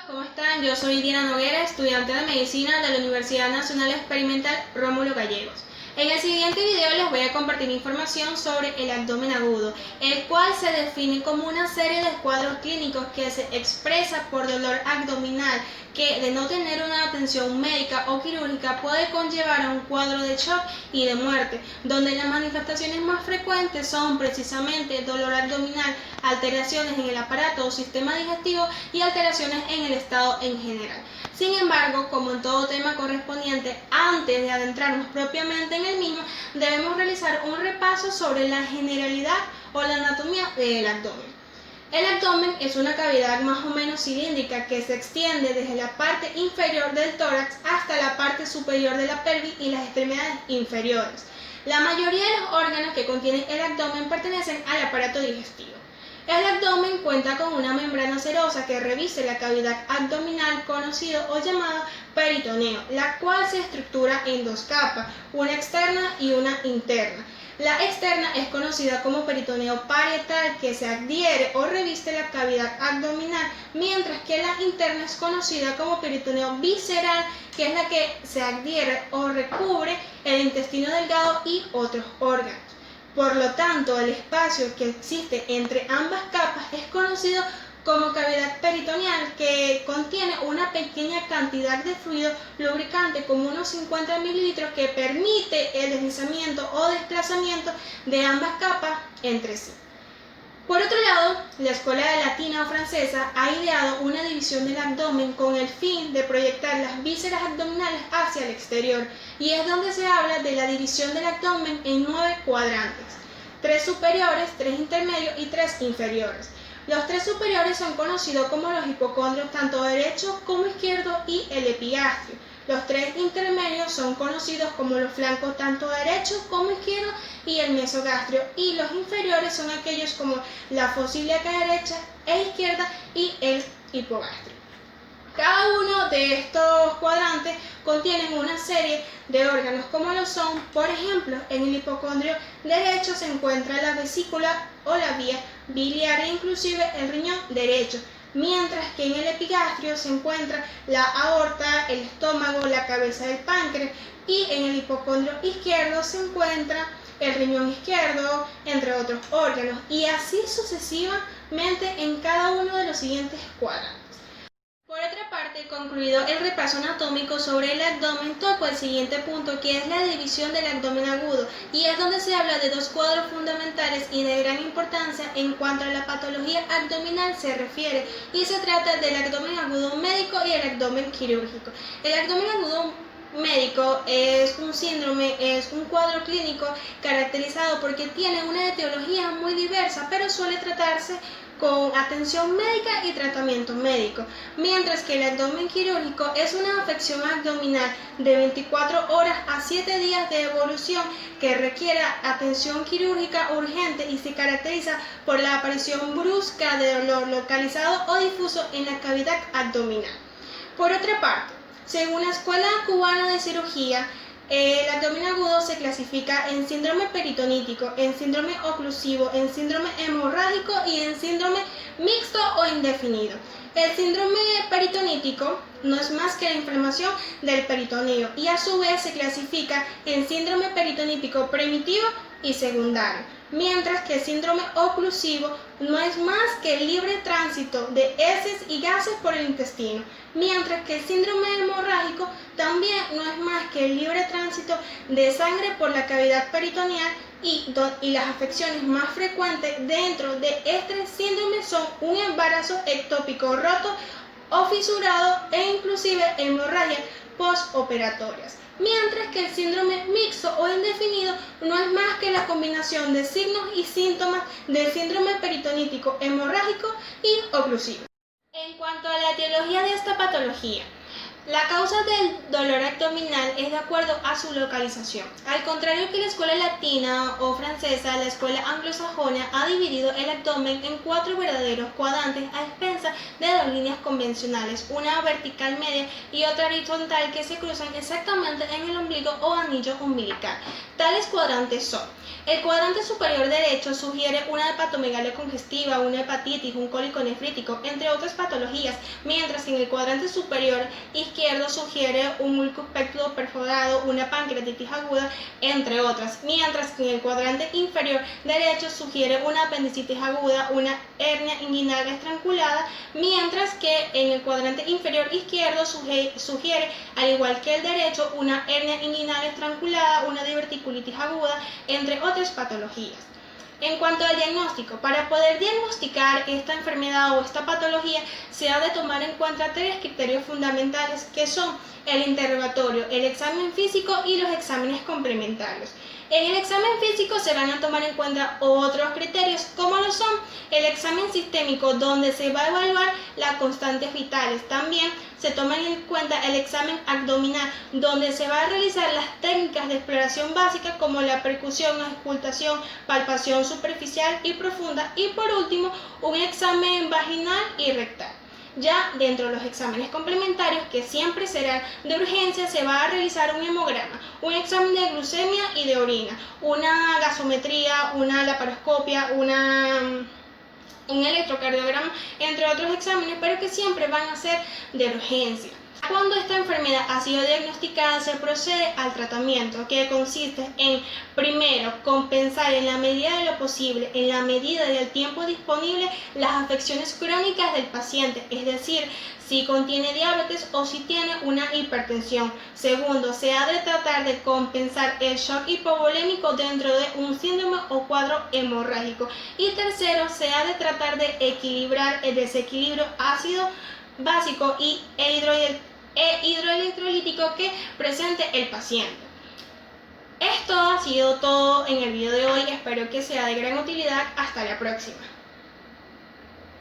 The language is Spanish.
¿Cómo están? Yo soy Diana Noguera, estudiante de Medicina de la Universidad Nacional Experimental Rómulo Gallegos. En el siguiente video les voy a compartir información sobre el abdomen agudo, el cual se define como una serie de cuadros clínicos que se expresa por dolor abdominal que, de no tener una atención médica o quirúrgica, puede conllevar a un cuadro de shock y de muerte, donde las manifestaciones más frecuentes son precisamente dolor abdominal, alteraciones en el aparato o sistema digestivo y alteraciones en el estado en general. Sin embargo, como en todo tema correspondiente, antes de adentrarnos propiamente en el mismo, debemos realizar un repaso sobre la generalidad o la anatomía del abdomen. El abdomen es una cavidad más o menos cilíndrica que se extiende desde la parte inferior del tórax hasta la parte superior de la pelvis y las extremidades inferiores. La mayoría de los órganos que contienen el abdomen pertenecen al aparato digestivo. El abdomen cuenta con una membrana serosa que reviste la cavidad abdominal, conocido o llamado peritoneo, la cual se estructura en dos capas, una externa y una interna. La externa es conocida como peritoneo parietal, que se adhiere o reviste la cavidad abdominal, mientras que la interna es conocida como peritoneo visceral, que es la que se adhiere o recubre el intestino delgado y otros órganos. Por lo tanto, el espacio que existe entre ambas capas es conocido como cavidad peritoneal, que contiene una pequeña cantidad de fluido lubricante, como unos 50 mililitros, que permite el deslizamiento o desplazamiento de ambas capas entre sí. Por otro lado, la escuela latina o francesa ha ideado una división del abdomen con el fin de proyectar las vísceras abdominales hacia el exterior, y es donde se habla de la división del abdomen en 9 cuadrantes, 3 superiores, 3 intermedios y 3 inferiores. Los 3 superiores son conocidos como los hipocondrios, tanto derecho como izquierdo, y el epigastrio. Los 3 intermedios son conocidos como los flancos, tanto derecho como izquierdo, y el mesogastrio. Y los inferiores son aquellos como la fosa ilíaca derecha e izquierda y el hipogastrio. Cada uno de estos cuadrantes contienen una serie de órganos, como lo son, por ejemplo, en el hipocondrio derecho se encuentra la vesícula o la vía biliar e inclusive el riñón derecho, mientras que en el epigastrio se encuentra la aorta, el estómago, la cabeza del páncreas, y en el hipocondrio izquierdo se encuentra el riñón izquierdo, entre otros órganos, y así sucesivamente en cada uno de los siguientes cuadrantes. Por otra parte, concluido el repaso anatómico sobre el abdomen, toco el siguiente punto, que es la división del abdomen agudo, y es donde se habla de dos cuadros fundamentales y de gran importancia en cuanto a la patología abdominal se refiere, y se trata del abdomen agudo médico y el abdomen quirúrgico. El abdomen agudo médico es un síndrome, es un cuadro clínico caracterizado porque tiene una etiología muy diversa, pero suele tratarse con atención médica y tratamiento médico, mientras que el abdomen quirúrgico es una afección abdominal de 24 horas a 7 días de evolución que requiere atención quirúrgica urgente y se caracteriza por la aparición brusca de dolor localizado o difuso en la cavidad abdominal. Por otra parte, según la Escuela Cubana de Cirugía, el abdomen agudo se clasifica en síndrome peritonítico, en síndrome oclusivo, en síndrome hemorrágico y en síndrome mixto o indefinido. El síndrome peritonítico no es más que la inflamación del peritoneo, y a su vez se clasifica en síndrome peritonítico primitivo y secundario, mientras que el síndrome oclusivo no es más que el libre tránsito de heces y gases por el intestino, mientras que el síndrome hemorrágico también no es más que el libre tránsito de sangre por la cavidad peritoneal, y las afecciones más frecuentes dentro de este síndrome son un embarazo ectópico roto o fisurado e inclusive hemorragias postooperatorias, mientras que el síndrome mixto o indefinido no es más que la combinación de signos y síntomas del síndrome peritonítico, hemorrágico y oclusivo. En cuanto a la etiología de esta patología, La causa del dolor abdominal es de acuerdo a su localización. Al contrario que la escuela latina o francesa, la escuela anglosajona ha dividido el abdomen en 4 verdaderos cuadrantes a expensas de 2 líneas convencionales, una vertical media y otra horizontal que se cruzan exactamente en el ombligo o anillo umbilical. Tales cuadrantes son: el cuadrante superior derecho sugiere una hepatomegalia congestiva, una hepatitis, un cólico nefrítico, entre otras patologías, mientras que en el cuadrante superior izquierdo sugiere un mulcus pectoral perforado, una pancreatitis aguda, entre otras, mientras que en el cuadrante inferior derecho sugiere una apendicitis aguda, una hernia inguinal estrangulada, mientras que en el cuadrante inferior izquierdo sugiere, al igual que el derecho, una hernia inguinal estrangulada, una diverticulitis aguda, entre otras patologías. En cuanto al diagnóstico, para poder diagnosticar esta enfermedad o esta patología, se ha de tomar en cuenta 3 criterios fundamentales, que son el interrogatorio, el examen físico y los exámenes complementarios. En el examen físico se van a tomar en cuenta otros criterios, como lo son el examen sistémico, donde se va a evaluar las constantes vitales. También se toma en cuenta el examen abdominal, donde se va a realizar las técnicas de exploración básicas como la percusión, auscultación, palpación superficial y profunda. Y por último, un examen vaginal y rectal. Ya dentro de los exámenes complementarios, que siempre serán de urgencia, se va a realizar un hemograma, un examen de glucemia y de orina, una gasometría, una laparoscopia, un electrocardiograma, entre otros exámenes, pero que siempre van a ser de urgencia. Cuando esta enfermedad ha sido diagnosticada, se procede al tratamiento, que consiste en, primero, compensar en la medida de lo posible, en la medida del tiempo disponible, las afecciones crónicas del paciente, es decir, si contiene diabetes o si tiene una hipertensión. Segundo, se ha de tratar de compensar el shock hipovolémico dentro de un síndrome o cuadro hemorrágico. Y tercero, se ha de tratar de equilibrar el desequilibrio ácido básico e hidroelectrolítico que presente el paciente. Esto ha sido todo en el video de hoy, espero que sea de gran utilidad. Hasta la próxima.